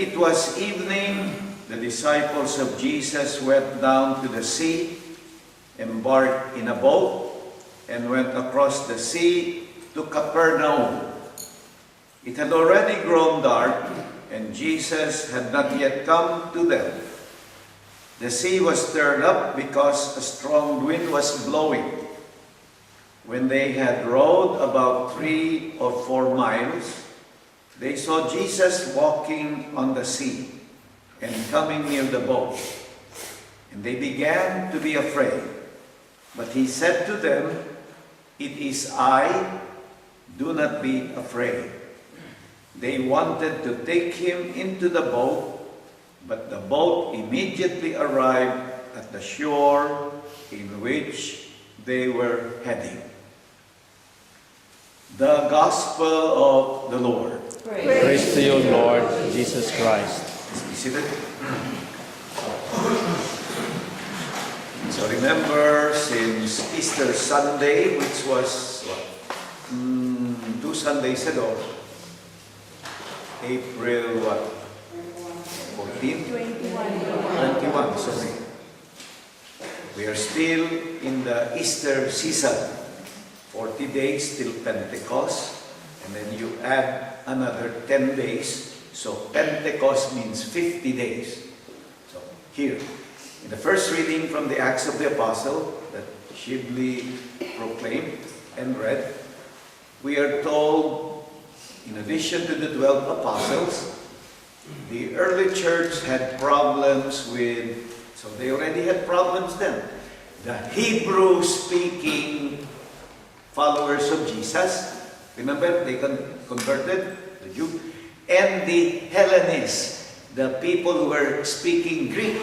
it was evening, the disciples of Jesus went down to the sea, embarked in a boat, and went across the sea to Capernaum. It had already grown dark, and Jesus had not yet come to them. The sea was stirred up because a strong wind was blowing. When they had rowed about 3 or 4 miles, they saw Jesus walking on the sea and coming near the boat. And they began to be afraid. But he said to them, "It is I, do not be afraid." They wanted to take him into the boat, but the boat immediately arrived at the shore in which they were heading. The Gospel of the Lord. Praise to you, Lord Jesus Christ. Please be seated. So remember, since Easter Sunday, which was 2 Sundays ago, April 14? 21, sorry. We are still in the Easter season. 40 days till Pentecost, and then you add another 10 days. So Pentecost means 50 days. So here, in the first reading from the Acts of the Apostle that Shibli proclaimed and read, we are told, in addition to the 12 apostles, the early church had problems with, so they already had problems then, the Hebrew-speaking followers of Jesus. Remember, they converted, the Jew, and the Hellenists, the people who were speaking Greek.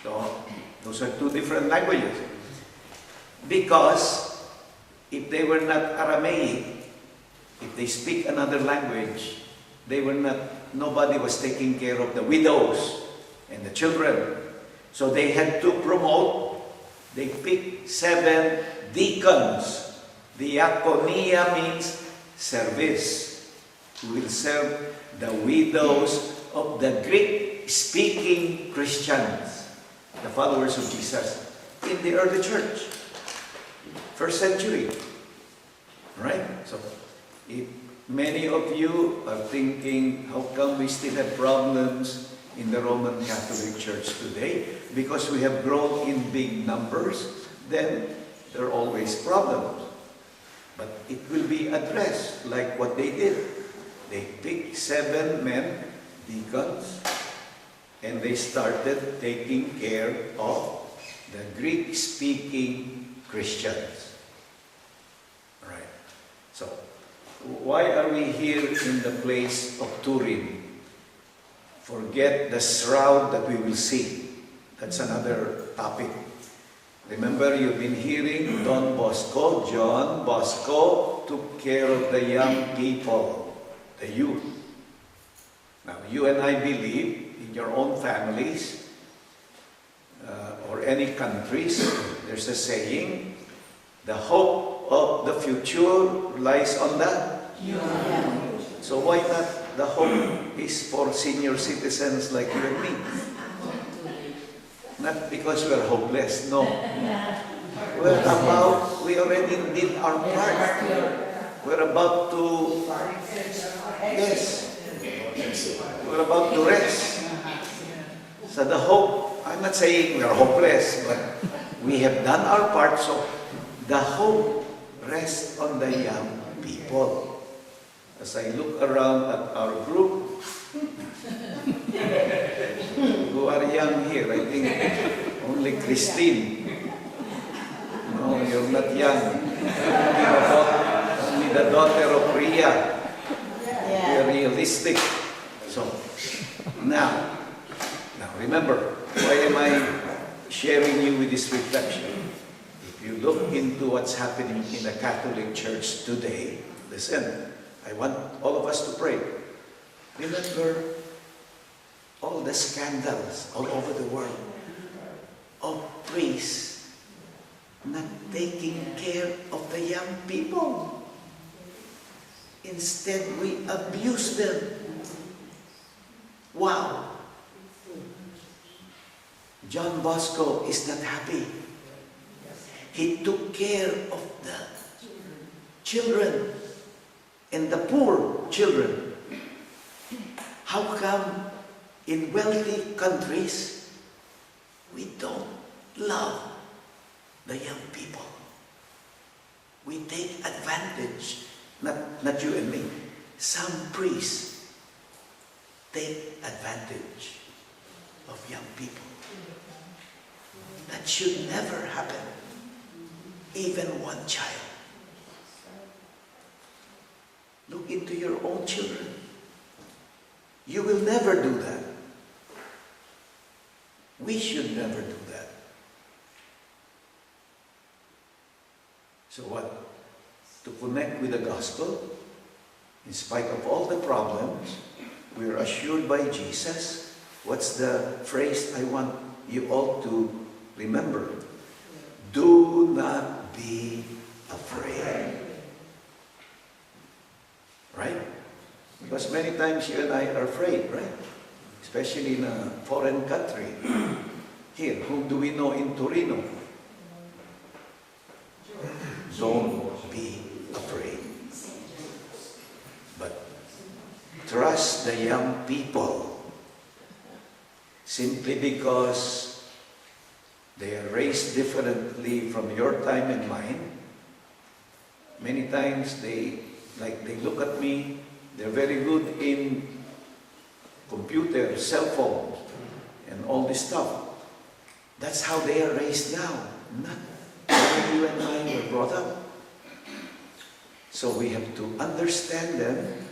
So, those are 2 different languages. Because if they were not Aramaic, if they speak another language, they were not, nobody was taking care of the widows and the children. So they had to promote, they picked 7 deacons. Diaconia means service, who will serve the widows of the Greek-speaking Christians, the followers of Jesus, in the early church, 1st century. Right? So, if many of you are thinking, how come we still have problems in the Roman Catholic Church today? Because we have grown in big numbers, then there are always problems. But it will be addressed like what they did. They picked 7 men, deacons, and they started taking care of the Greek-speaking Christians. Right. So, why are we here in the place of Turin? Forget the shroud that we will see. That's another topic. Remember, you've been hearing Don Bosco, John Bosco took care of the young people, the youth. Now, you and I believe in your own families or any countries, there's a saying, the hope of the future lies on the youth. So why not the hope is for senior citizens like you and me? Not because we're hopeless, no. We already did our part. We're about to, yes, we're about to rest. So the hope, I'm not saying we're hopeless, but we have done our part, so the hope rests on the young people. As I look around at our group, who are young here, I think only Christine. No, you're not young. Only the daughter of Ria. We are realistic. So, now remember, why am I sharing you with this reflection? If you look into what's happening in the Catholic Church today, listen, I want all of us to pray. Remember all the scandals all over the world of priests not taking care of the young people. Instead, we abuse them. Wow! John Bosco is not happy. He took care of the children and the poor children. How come in wealthy countries we don't love the young people? We take advantage, not you and me. Some priests take advantage of young people. That should never happen. Even one child. Look into your own children. You will never do that. We should never do that. So what? To connect with the gospel, in spite of all the problems, we are assured by Jesus. What's the phrase I want you all to remember? Do not be afraid. Right? Because many times you and I are afraid, right? Especially in a foreign country. Here, whom do we know in Turin? Don't be afraid. But trust the young people. Simply because they are raised differently from your time and mine. Many times they look at me, they're very good in computers, cell phones, and all this stuff. That's how they are raised now, not how you and I were brought up. So we have to understand them.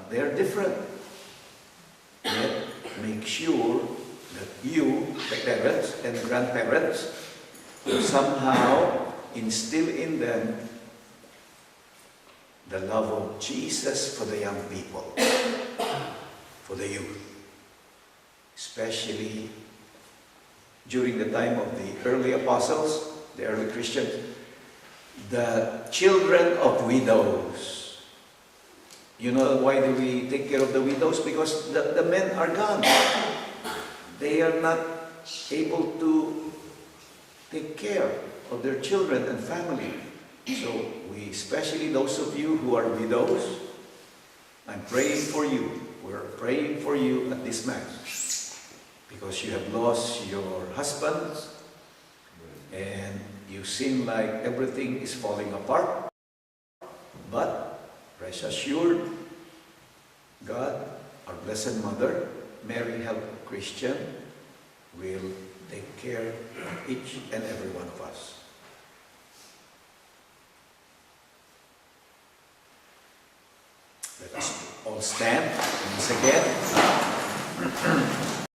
They are different. Yet make sure that you, the parents and grandparents, will somehow instill in them the love of Jesus for the young people, for the youth. Especially during the time of the early apostles, the early Christians, the children of widows. You know why do we take care of the widows? Because the men are gone. They are not able to take care of their children and family. So we, especially those of you who are widows, I'm praying for you. We're praying for you at this Mass. Because you have lost your husbands and you seem like everything is falling apart. But rest assured, God, our Blessed Mother, Mary, Help Christian, will take care of each and every one of us. Let us all stand once again.